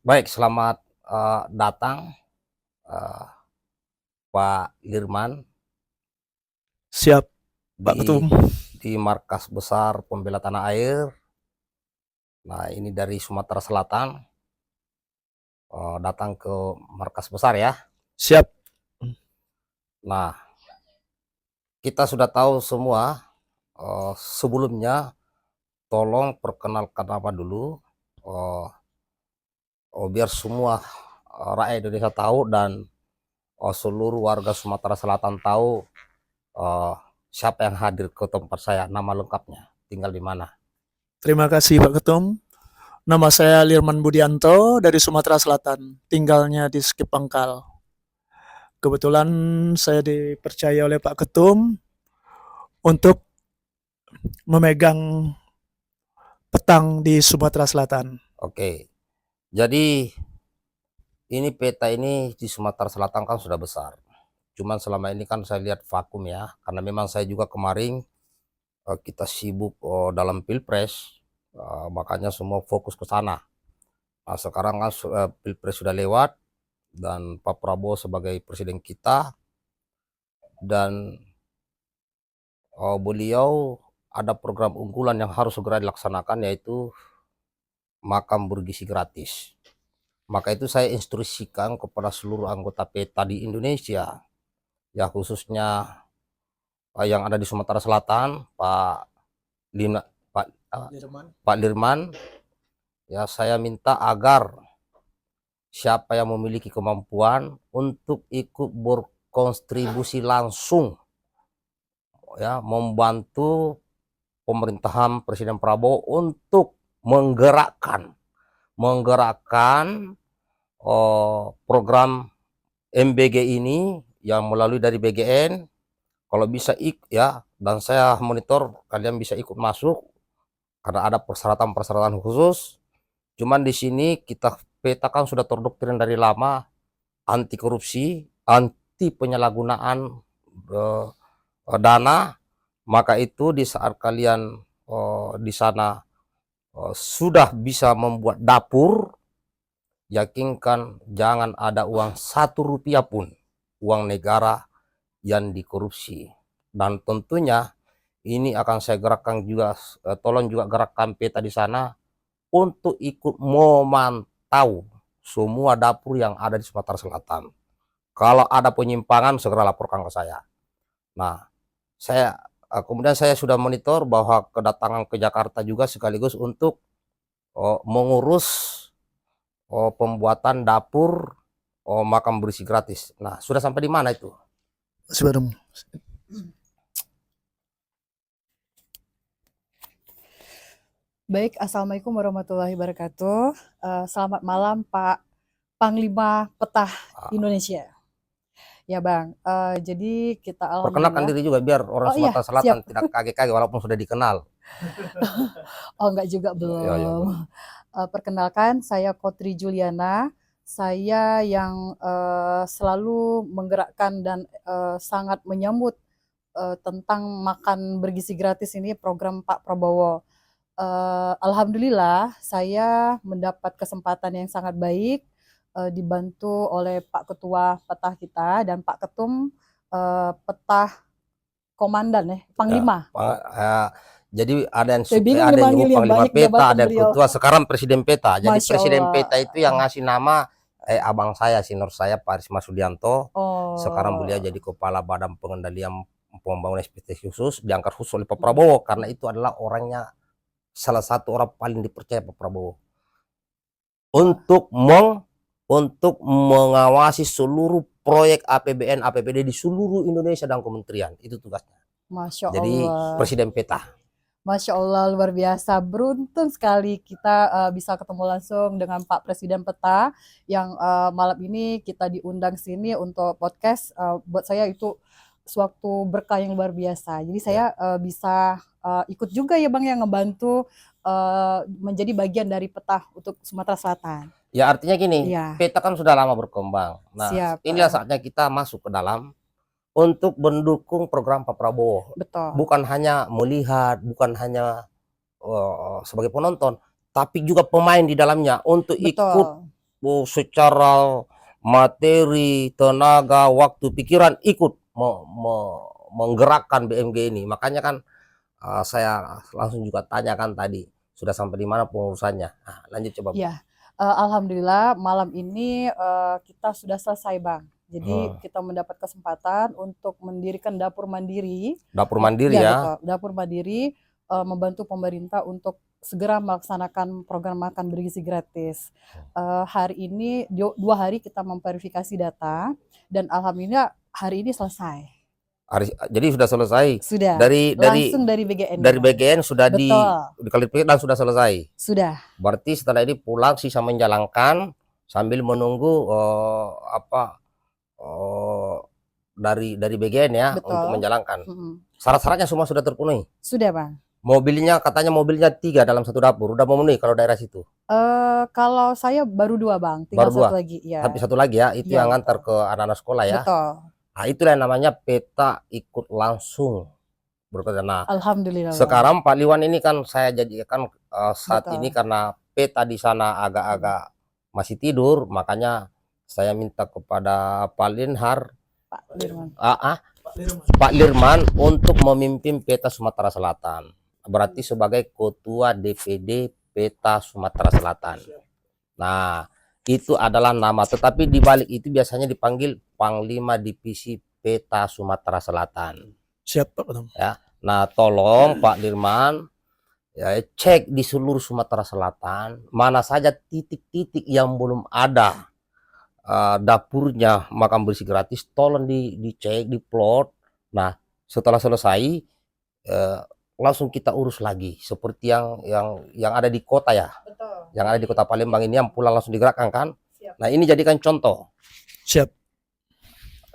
Baik, selamat datang eh, Pak Lirman Siap, Pak di Ketum. Markas Besar Pembela Tanah Air. Nah, ini dari Sumatera Selatan, datang ke markas besar ya. Siap. Nah, kita sudah tahu semua. Sebelumnya, tolong perkenalkan nama dulu, eh, biar semua rakyat Indonesia tahu dan seluruh warga Sumatera Selatan tahu eh, siapa yang hadir ke tempat saya, nama lengkapnya, tinggal di mana. Terima kasih Pak Ketum. Nama saya Lirman Budianto dari Sumatera Selatan, tinggalnya di Skip Pangkal. Kebetulan saya dipercaya oleh Pak Ketum untuk memegang petang di Sumatera Selatan. Oke, jadi ini peta ini di Sumatera Selatan kan sudah besar. Cuman selama ini kan saya lihat vakum ya, karena memang saya juga kemarin kita sibuk dalam Pilpres, makanya semua fokus ke sana. Nah, sekarang kan Pilpres sudah lewat dan Pak Prabowo sebagai presiden kita, dan beliau ada program unggulan yang harus segera dilaksanakan, yaitu makam bergizi gratis. Maka itu saya instruksikan kepada seluruh anggota PETA di Indonesia, ya khususnya yang ada di Sumatera Selatan, Lina, Pak, Pak Dirman, ya saya minta agar siapa yang memiliki kemampuan untuk ikut berkontribusi langsung, ya membantu pemerintahan Presiden Prabowo untuk menggerakkan program MBG ini yang melalui dari BGN. Kalau bisa ya, dan saya monitor kalian bisa ikut masuk karena ada persyaratan-persyaratan khusus. Cuman di sini kita petakan sudah terdoktrin dari lama, anti korupsi, anti penyalahgunaan dana. Maka itu di saat kalian di sana sudah bisa membuat dapur, yakinkan jangan ada uang 1 rupiah pun uang negara yang dikorupsi. Dan tentunya ini akan saya gerakkan juga, tolong juga gerakkan peta di sana untuk ikut memantau semua dapur yang ada di Sumatera Selatan. Kalau ada penyimpangan segera laporkan ke saya. Nah, kemudian saya sudah monitor bahwa kedatangan ke Jakarta juga sekaligus untuk mengurus pembuatan dapur makam berisi gratis. Nah, sudah sampai di mana itu? Sebelum Baik, Assalamualaikum warahmatullahi wabarakatuh. Selamat malam Pak Panglima Petah Indonesia. Ya Bang, jadi kita Perkenalkan alhamdulillah. diri juga biar orang Iya, Sumatera Selatan siap. tidak kaget-kaget walaupun sudah dikenal. Oh enggak juga Ya, ya, belum. Perkenalkan, saya Kotri Juliana. Saya yang selalu menggerakkan dan sangat menyambut tentang makan bergizi gratis ini program Pak Prabowo. Alhamdulillah saya mendapat kesempatan yang sangat baik, dibantu oleh Pak Ketua Petah kita dan Pak Ketum Petah Komandan Panglima. Jadi ada yang Saya bingung ada yang dipanggil nyebut yang Panglima banyak Peta, jabatan ada yang beliau. Ketua, sekarang Presiden Peta. Jadi Masya Presiden Allah. Peta itu yang ngasih nama abang saya, senior saya Pak Risma Sudianto. Sekarang beliau Oh, jadi Kepala Badan Pengendalian Pembangunan Ekspektasi Khusus, diangkat khusus oleh Pak Prabowo karena itu adalah orangnya, salah satu orang paling dipercaya Pak Prabowo wah, untuk mengawasi seluruh proyek APBN APBD di seluruh Indonesia dan kementerian. Itu tugasnya. Masya Jadi Allah. Presiden Peta. Masya Allah, luar biasa. Beruntung sekali kita bisa ketemu langsung dengan Pak Presiden Peta yang malam ini kita diundang sini untuk podcast. Buat saya itu suatu berkah yang luar biasa. Jadi Ya. saya bisa ikut juga ya Bang yang ngebantu menjadi bagian dari Peta untuk Sumatera Selatan. Ya artinya gini, Iya, Peta kan sudah lama berkembang. Nah, siap. inilah saatnya kita masuk ke dalam untuk mendukung program Pak Prabowo. Betul. Bukan hanya melihat, bukan hanya sebagai penonton, tapi juga pemain di dalamnya untuk ikut Betul. secara materi, tenaga, waktu, pikiran ikut menggerakkan BMG ini. Makanya kan saya langsung juga tanyakan tadi, sudah sampai di mana pengurusannya. Nah, lanjut coba, Bu. Ya, alhamdulillah malam ini kita sudah selesai, Bang. Jadi kita mendapat kesempatan untuk mendirikan dapur mandiri. Dapur mandiri Ya, ya. betul. Dapur mandiri membantu pemerintah untuk segera melaksanakan program makan bergizi gratis. Hari ini 2 hari kita memverifikasi data dan alhamdulillah hari ini selesai. Jadi sudah selesai. Sudah. Dari Langsung dari BGN. dari BGN sudah Betul. diklarifikasi dan sudah selesai. Sudah. Berarti setelah ini pulang sisa menjalankan sambil menunggu dari BGN ya. Betul. Untuk menjalankan. Syarat-syaratnya semua sudah terpenuhi. Sudah, Bang. Katanya mobilnya 3 dalam satu dapur, udah memenuhi kalau daerah situ. Kalau saya baru 2, Bang. Tinggal Baru 2. satu lagi. Ya. Tapi satu lagi ya, itu Iya, yang betul. ngantar ke anak-anak sekolah ya. Betul. Nah, itulah yang namanya peta ikut langsung berkata. Nah, Alhamdulillah, Bang. sekarang Pak Liwan ini kan saya jadikan saat Betul. ini karena peta di sana agak-agak masih tidur, makanya saya minta kepada Pak Linhar, Pak Lirman. Pak Lirman untuk memimpin peta Sumatera Selatan. Berarti sebagai ketua DPD peta Sumatera Selatan. Nah, itu adalah nama, tetapi di balik itu biasanya dipanggil Panglima Divisi Peta Sumatera Selatan. Siap, Pak Ketum. Ya. Nah, tolong Pak Dirman ya, cek di seluruh Sumatera Selatan mana saja titik-titik yang belum ada dapurnya makan bersih gratis, tolong dicek, diplot. Nah, setelah selesai langsung kita urus lagi seperti yang ada di kota ya. Betul. Yang ada di Kota Palembang ini yang pulang langsung digerakkan kan. Siap. Nah, ini jadikan contoh. Siap.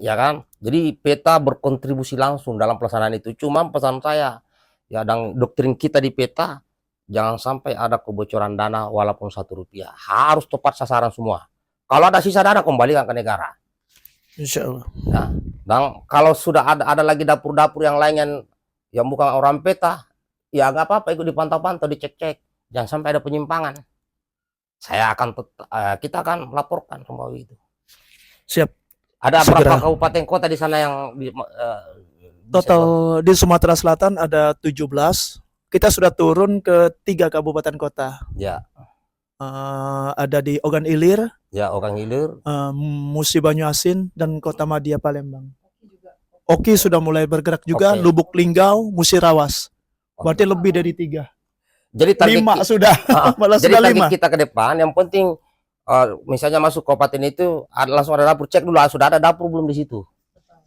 Ya kan, jadi peta berkontribusi langsung dalam pelaksanaan itu. Cuma pesan saya ya, dan doktrin kita di peta, jangan sampai ada kebocoran dana walaupun Rp1, harus tepat sasaran semua. Kalau ada sisa dana kembalikan ke negara. Insya Allah. Nah, dan kalau sudah ada lagi dapur-dapur yang lain yang bukan orang peta, ya nggak apa-apa, ikut dipantau-pantau, dicek-cek, jangan sampai ada penyimpangan. Kita akan laporkan semua itu. Siap. Ada Segera. berapa kabupaten kota di sana yang Total di Sumatera Selatan ada 17. Kita sudah turun ke 3 kabupaten kota. Ya, Ada di Ogan Ilir, ya Ogan Ilir, Musi Banyu Asin, dan Kota Madia Palembang. Oki sudah mulai bergerak juga, Oke. Lubuk Linggau, Musirawas. Berarti lebih dari 3. Jadi target 5 sudah, malah jadi sudah target 5. kita ke depan, yang penting misalnya masuk kabupaten itu langsung ada dapur, cek dulu sudah ada dapur belum di situ.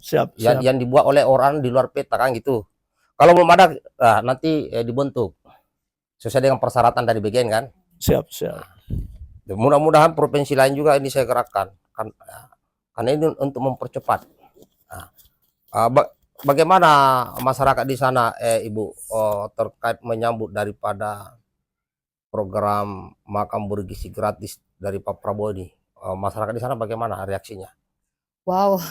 Siap, Yang dibuat oleh orang di luar peta kan gitu. Kalau belum ada, nanti dibentuk sesuai dengan persyaratan dari BGN kan. siap. Mudah-mudahan provinsi lain juga ini saya gerakkan kan, karena ini untuk mempercepat. Bagaimana masyarakat di sana, Ibu, terkait menyambut daripada program makan bergizi gratis dari Pak Prabowo ini? Masyarakat di sana bagaimana reaksinya? Wow,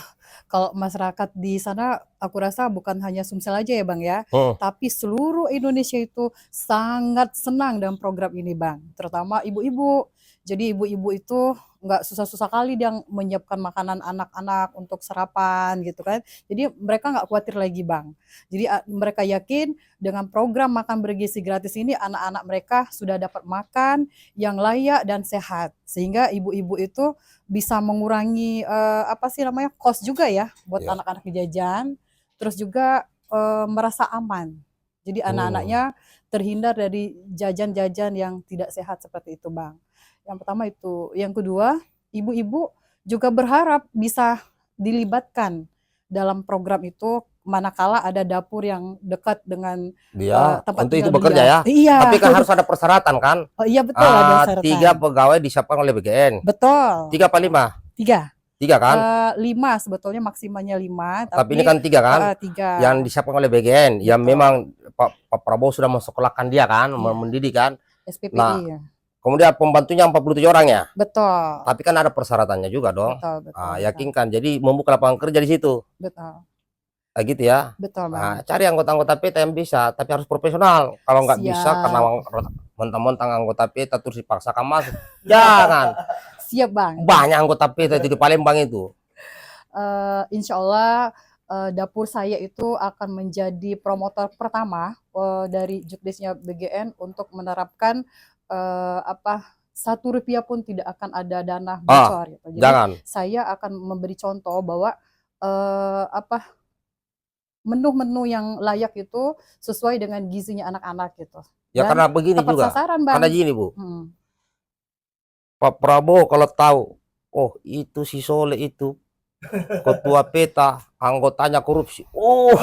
kalau masyarakat di sana aku rasa bukan hanya Sumsel aja ya, Bang ya, tapi seluruh Indonesia itu sangat senang dengan program ini, Bang. Terutama ibu-ibu. Jadi ibu-ibu itu nggak susah-susah kali dia menyiapkan makanan anak-anak untuk sarapan gitu kan. Jadi mereka nggak khawatir lagi, Bang. Jadi mereka yakin dengan program makan bergizi gratis ini anak-anak mereka sudah dapat makan yang layak dan sehat. Sehingga ibu-ibu itu bisa mengurangi cost juga ya buat Ya. anak-anak jajan, terus juga merasa aman. Jadi anak-anaknya terhindar dari jajan-jajan yang tidak sehat seperti itu, Bang. Yang pertama itu. Yang kedua, ibu-ibu juga berharap bisa dilibatkan dalam program itu manakala ada dapur yang dekat dengan Dia tempat untuk itu tinggal bekerja dia. ya. Iya. Tapi kan harus ada persyaratan kan. Oh iya betul, ada syaratnya. 3 pegawai disiapkan oleh BGN. Betul. 3 apa 5? 3. 3 kan? 5 sebetulnya maksimalnya 5. Tapi ini kan 3 kan? 3. Yang disiapkan oleh BGN. Yang Betul. memang Pak Prabowo sudah mensekolahkan dia kan, Iya. mendidik kan. SPPI Nah, ya. kemudian pembantunya 47 orang ya. Betul. Tapi kan ada persyaratannya juga dong. Betul. Yakinkan. Jadi membuka lapangan kerja di situ. Betul. Gitu ya. Betul, Bang. Cari anggota-anggota PETA yang bisa, tapi harus profesional. Kalau nggak bisa Siap. karena mentang-mentang anggota PETA terus dipaksakan masuk, jangan. Siap Bang. Banyak anggota PETA itu di Palembang itu. Insya Allah dapur saya itu akan menjadi promotor pertama dari Jukdesnya BGN untuk menerapkan apa, Rp1 pun tidak akan ada dana bocor gitu. Jadi Jangan. saya akan memberi contoh bahwa apa, menu-menu yang layak itu sesuai dengan gizinya anak-anak gitu. Ya Dan karena begini tepat juga. sasaran Bang. Karena gini Bu, Hmm, Pak Prabowo kalau tahu, oh itu si Soleh itu ketua PETA, anggotanya korupsi. Oh,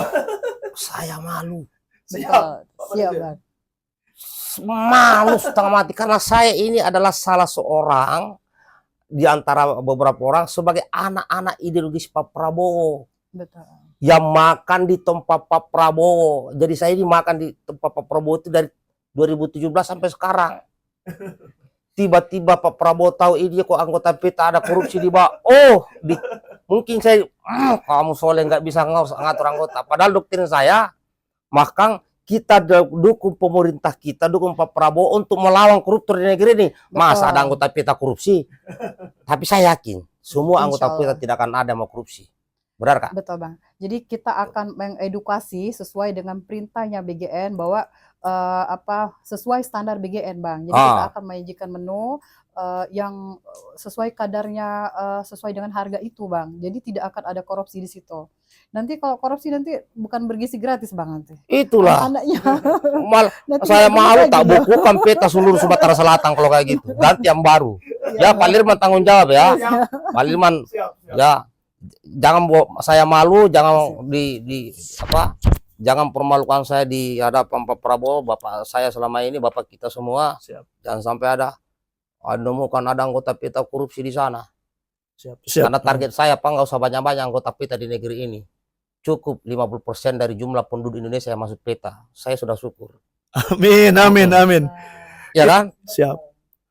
saya malu. betul. Siap Bang. Malu setengah mati karena saya ini adalah salah seorang di antara beberapa orang sebagai anak-anak ideologis Pak Prabowo Betul. yang makan di tempat Pak Prabowo. Jadi saya ini makan di tempat Pak Prabowo itu dari 2017 sampai sekarang. Tiba-tiba Pak Prabowo tahu ini kok anggota PETA ada korupsi di bawah. Oh, mungkin saya kamu Soleh nggak bisa ngatur anggota. Padahal doktrin saya, maka kita dukung pemerintah kita, dukung Pak Prabowo untuk melawan koruptor di negeri ini. Masa ada anggota PETA korupsi? Tapi saya yakin semua anggota PETA tidak akan ada mau korupsi. Benar Kak? Betul Bang. Jadi kita akan mengedukasi sesuai dengan perintahnya BGN bahwa sesuai standar BGN Bang. Jadi kita akan menyajikan menu yang sesuai kadarnya, sesuai dengan harga itu Bang. Jadi tidak akan ada korupsi di situ. Nanti kalau korupsi nanti bukan bergizi gratis Bang nanti. Itulah. Anak-anaknya. Saya malu tak bukukan PETA seluruh Sumatera Selatan kalau kayak gitu. Ganti yang baru. Ya Pak Lirman tanggung jawab ya. Pak Lirman ya. Jangan saya malu, jangan jangan permalukan saya di hadapan Pak Prabowo, Bapak saya selama ini, Bapak kita semua. Siap. Jangan sampai menemukan ada anggota PETA korupsi di sana. Siap. Karena target saya nggak usah banyak-banyak anggota PETA di negeri ini. Cukup 50% dari jumlah penduduk Indonesia yang masuk PETA. Saya sudah syukur. Amin, amin, amin. Ya kan? Siap.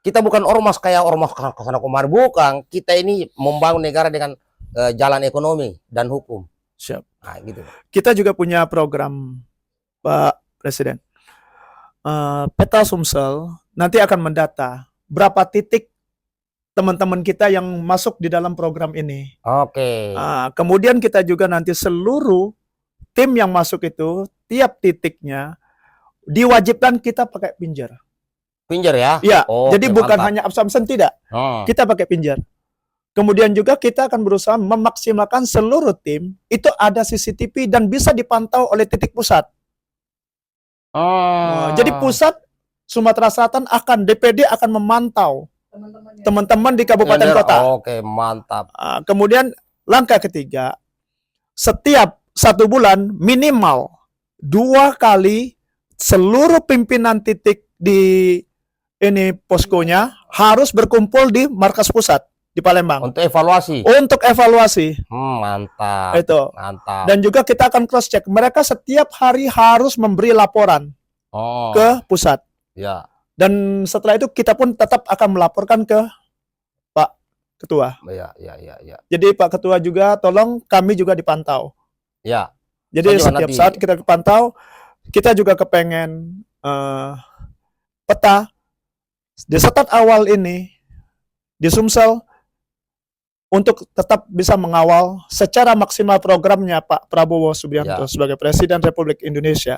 Kita bukan ormas kayak ormas kesana kemari, bukan. Kita ini membangun negara dengan jalan ekonomi dan hukum. Siap. Nah, gitu. Kita juga punya program Pak Presiden. PETA Sumsel nanti akan mendata berapa titik teman-teman kita yang masuk di dalam program ini. Oke. Kemudian kita juga nanti seluruh tim yang masuk itu tiap titiknya diwajibkan kita pakai pinjer. Pinjer ya? Iya. Oh, jadi bukan hanya absen tidak. Kita pakai pinjer. Kemudian juga kita akan berusaha memaksimalkan seluruh tim itu ada CCTV dan bisa dipantau oleh titik pusat. Jadi pusat Sumatera Selatan DPD akan memantau teman-teman di kabupaten kota. Oke, mantap. Kemudian langkah ketiga, setiap 1 bulan minimal 2 kali seluruh pimpinan titik di ini poskonya harus berkumpul di markas pusat di Palembang untuk evaluasi. Mantap. Itu. Mantap. Dan juga kita akan cross check. Mereka setiap hari harus memberi laporan ke pusat. Ya. Dan setelah itu kita pun tetap akan melaporkan ke Pak Ketua. Ya. Jadi Pak Ketua juga tolong kami juga dipantau. Ya. Jadi setiap saat kita dipantau, kita juga kepengen PETA di start awal ini di Sumsel untuk tetap bisa mengawal secara maksimal programnya Pak Prabowo Subianto sebagai Presiden Republik Indonesia.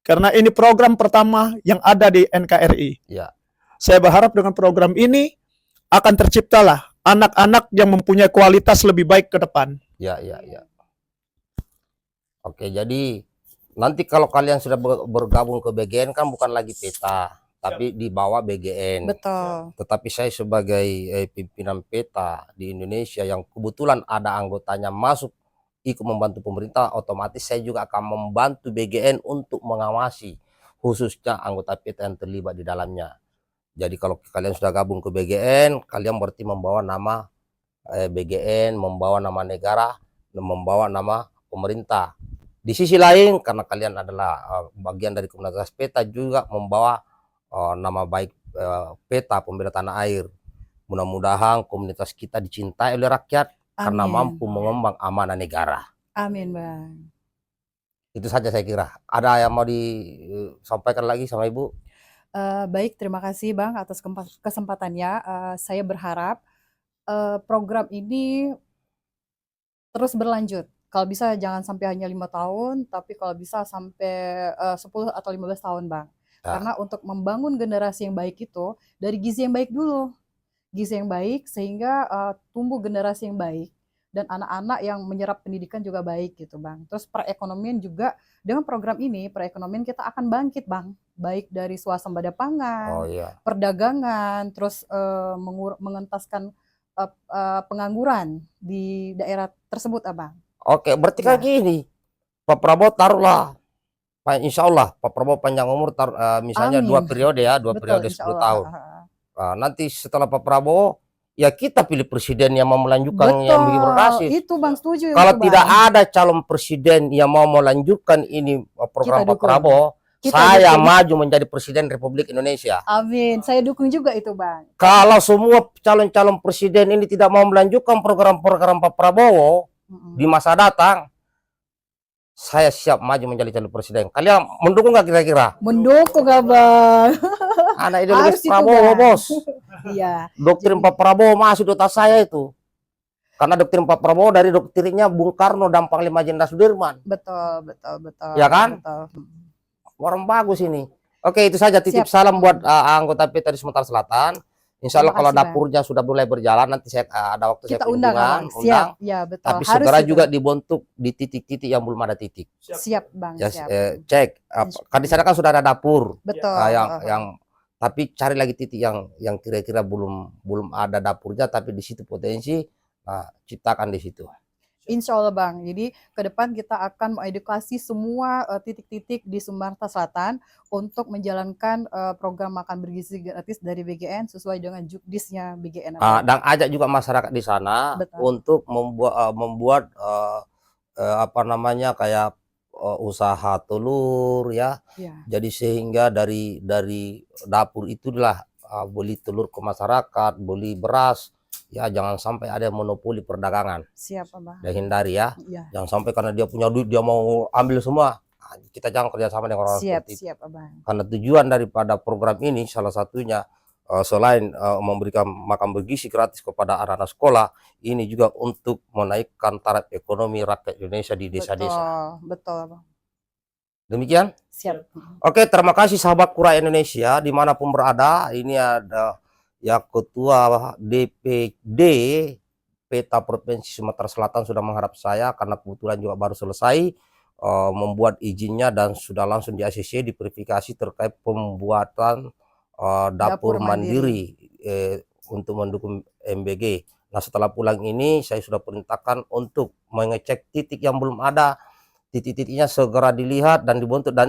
Karena ini program pertama yang ada di NKRI. Ya. Saya berharap dengan program ini akan terciptalah anak-anak yang mempunyai kualitas lebih baik ke depan. Ya. Oke, jadi nanti kalau kalian sudah bergabung ke BGN kan bukan lagi PETA. Tapi di bawah BGN. Betul. Tetapi saya sebagai pimpinan PETA di Indonesia yang kebetulan ada anggotanya masuk ikut membantu pemerintah, otomatis saya juga akan membantu BGN untuk mengawasi khususnya anggota PETA yang terlibat di dalamnya. Jadi kalau kalian sudah gabung ke BGN, kalian berarti membawa nama BGN, membawa nama negara, membawa nama pemerintah. Di sisi lain, karena kalian adalah bagian dari komunitas PETA juga membawa nama baik PETA Pembela Tanah Air. Mudah-mudahan komunitas kita dicintai oleh rakyat. Amin. Karena mampu mengembang amanah negara. Amin Bang. Itu saja saya kira. Ada yang mau disampaikan lagi sama Ibu? Baik, terima kasih Bang atas kesempatannya. Saya berharap program ini terus berlanjut. Kalau bisa jangan sampai hanya 5 tahun, tapi kalau bisa sampai 10 atau 15 tahun, Bang. Ya. Karena untuk membangun generasi yang baik itu dari gizi yang baik dulu. Gizi yang baik sehingga tumbuh generasi yang baik dan anak-anak yang menyerap pendidikan juga baik gitu, Bang. Terus perekonomian juga dengan program ini perekonomian kita akan bangkit, Bang. Baik dari swasembada Oh pangan, iya. perdagangan, terus mengentaskan pengangguran di daerah tersebut, Abang. Oke, berarti Ya, kan gini, Pak Prabowo taruhlah, insya Allah Pak Prabowo panjang umur, misalnya 2 amin. periode ya, 2 Betul, periode insya 10 Allah. tahun. Nanti setelah Pak Prabowo, ya kita pilih presiden yang mau melanjutkan yang begitu berhasil. Betul, itu Bang, setuju Kalau itu tidak Bang. ada calon presiden yang mau melanjutkan ini program Kita Pak dukung. Prabowo, Kita saya dukung. maju menjadi presiden Republik Indonesia. Amin. Saya dukung juga itu, Bang. Kalau semua calon-calon presiden ini tidak mau melanjutkan program-program Pak Prabowo di masa datang, saya siap maju menjadi calon presiden. Kalian mendukung nggak kira-kira? Mendukung, Abang. Anak ideologis Harus itu, Prabowo, Bang. bos. Iya. Doktrin Jadi Pak Prabowo masih di otak saya itu. Karena doktrin Pak Prabowo dari doktrinnya Bung Karno dan Panglima Jenderal Sudirman. betul. Ya kan? Betul. Orang bagus ini. Oke, itu saja titip Siap. salam buat anggota PTA di Sumatera Selatan. Insya Allah Terima kalau kasih, Bang. dapurnya sudah mulai berjalan, nanti saya ada waktu Kita saya undang, kunjungan, Abang. Siap. Ya, betul. tapi Harus segera itu. juga dibentuk di titik-titik yang belum ada titik. Siap, Bang. Ya, Siap. cek. Kan di sana kan sudah ada dapur. Betul. yang tapi cari lagi titik yang kira-kira belum ada dapurnya, tapi di situ potensi, ciptakan di situ. Insya Allah, Bang. Jadi ke depan kita akan mengedukasi semua titik-titik di Sumatera Selatan untuk menjalankan program makan bergizi gratis dari BGN sesuai dengan jukdisnya BGN. Dan ajak juga masyarakat di sana Betul. untuk membuat apa namanya, kayak usaha telur ya. Ya, Jadi sehingga dari dapur itulah beli telur ke masyarakat, beli beras. Ya jangan sampai ada yang monopoli perdagangan. siap, Abang. Dan hindari ya. Ya. Jangan sampai karena dia punya duit dia mau ambil semua. Kita jangan kerjasama dengan orang seperti itu. Siap, Abang. Karena tujuan daripada program ini salah satunya selain memberikan makan bergizi gratis kepada anak-anak sekolah, ini juga untuk menaikkan taraf ekonomi rakyat Indonesia di desa-desa. Betul, Abang. Demikian. Siap. Oke, terima kasih sahabat Kura Indonesia dimanapun berada. Ini ada ya Ketua DPD Peta Provinsi Sumatera Selatan sudah menghadap saya karena kebetulan juga baru selesai membuat izinnya dan sudah langsung di ACC diverifikasi terkait pembuatan dapur mandiri untuk mendukung MBG. Nah setelah pulang ini saya sudah perintahkan untuk mengecek titik yang belum ada. Titik-titiknya segera dilihat dan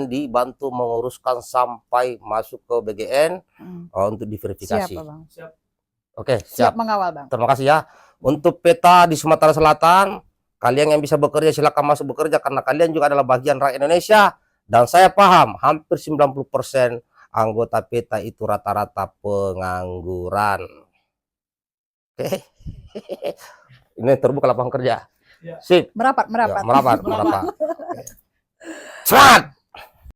dibantu menguruskan sampai masuk ke BGN untuk diverifikasi. Siap, Abang. Oke, Siap mengawal, Bang. Terima kasih ya. Untuk peta di Sumatera Selatan, kalian yang bisa bekerja silakan masuk bekerja karena kalian juga adalah bagian rakyat Indonesia. Dan saya paham hampir 90% anggota peta itu rata-rata pengangguran. Oke. Ini terbuka lapangan kerja. Sip. Merapat. Ya, merapat. Semangat.